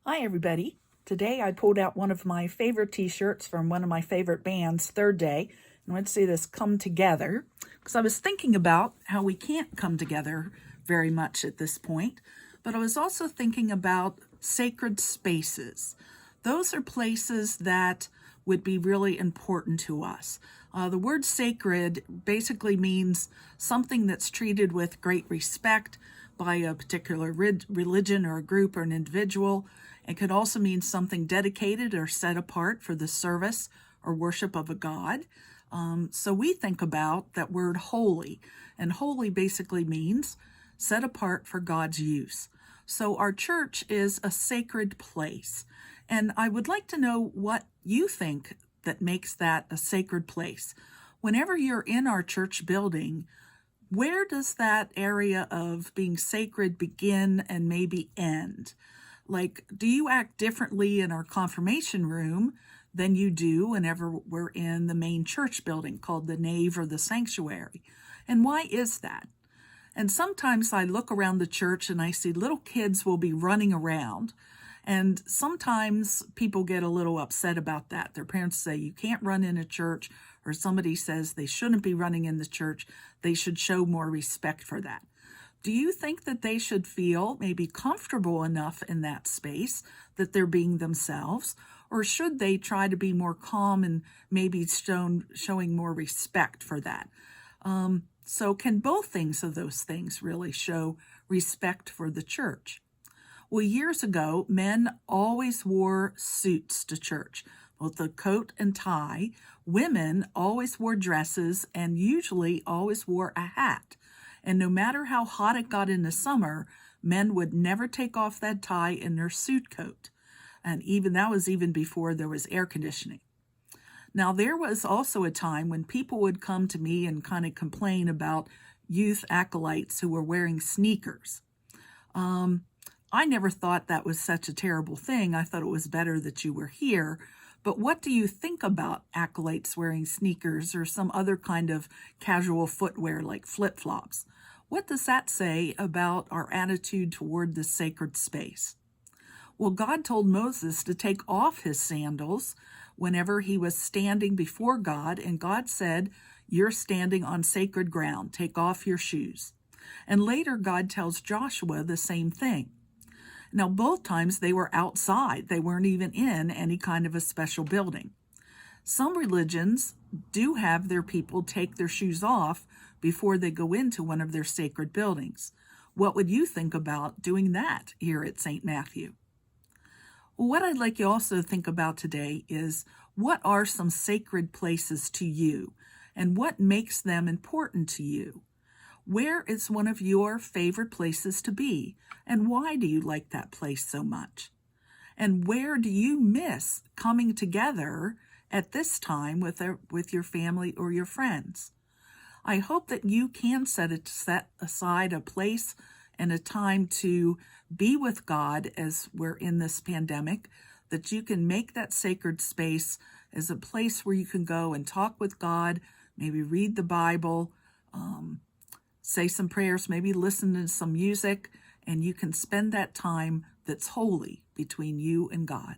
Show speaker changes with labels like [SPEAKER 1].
[SPEAKER 1] Hi, everybody. Today I pulled out one of my favorite t-shirts from one of my favorite bands, Third Day, and let's see this Come Together, because I was thinking about how we can't come together very much at this point, but I was also thinking about sacred spaces. Those are places that would be really important to us. The word sacred basically means something that's treated with great respect by a particular religion or a group or an individual. It could also mean something dedicated or set apart for the service or worship of a god. So we think about that word holy, and holy basically means set apart for God's use. So our church is a sacred place. And I would like to know what you think that makes that a sacred place. Whenever you're in our church building, where does that area of being sacred begin and maybe end? Like, do you act differently in our confirmation room than you do whenever we're in the main church building called the nave or the sanctuary? And why is that? And sometimes I look around the church and I see little kids will be running around. And sometimes people get a little upset about that. Their parents say you can't run in a church, or somebody says they shouldn't be running in the church. They should show more respect for that. Do you think that they should feel maybe comfortable enough in that space that they're being themselves? Or should they try to be more calm and maybe showing more respect for that? So can both of those things really show respect for the church? Well, years ago, men always wore suits to church, both a coat and tie. Women always wore dresses and usually always wore a hat. And no matter how hot it got in the summer, men would never take off that tie in their suit coat. And that was even before there was air conditioning. Now, there was also a time when people would come to me and kind of complain about youth acolytes who were wearing sneakers. I never thought that was such a terrible thing. I thought it was better that you were here. But what do you think about acolytes wearing sneakers or some other kind of casual footwear like flip-flops? What does that say about our attitude toward the sacred space? Well, God told Moses to take off his sandals whenever he was standing before God, and God said, "You're standing on sacred ground. Take off your shoes." And later, God tells Joshua the same thing. Now, both times they were outside. They weren't even in any kind of a special building. Some religions do have their people take their shoes off before they go into one of their sacred buildings. What would you think about doing that here at St. Matthew? Well, what I'd like you also to think about today is what are some sacred places to you and what makes them important to you? Where is one of your favorite places to be, and why do you like that place so much? And where do you miss coming together at this time with your family or your friends? I hope that you can set aside a place and a time to be with God as we're in this pandemic, that you can make that sacred space as a place where you can go and talk with God, maybe read the Bible, say some prayers, maybe listen to some music, and you can spend that time that's holy between you and God.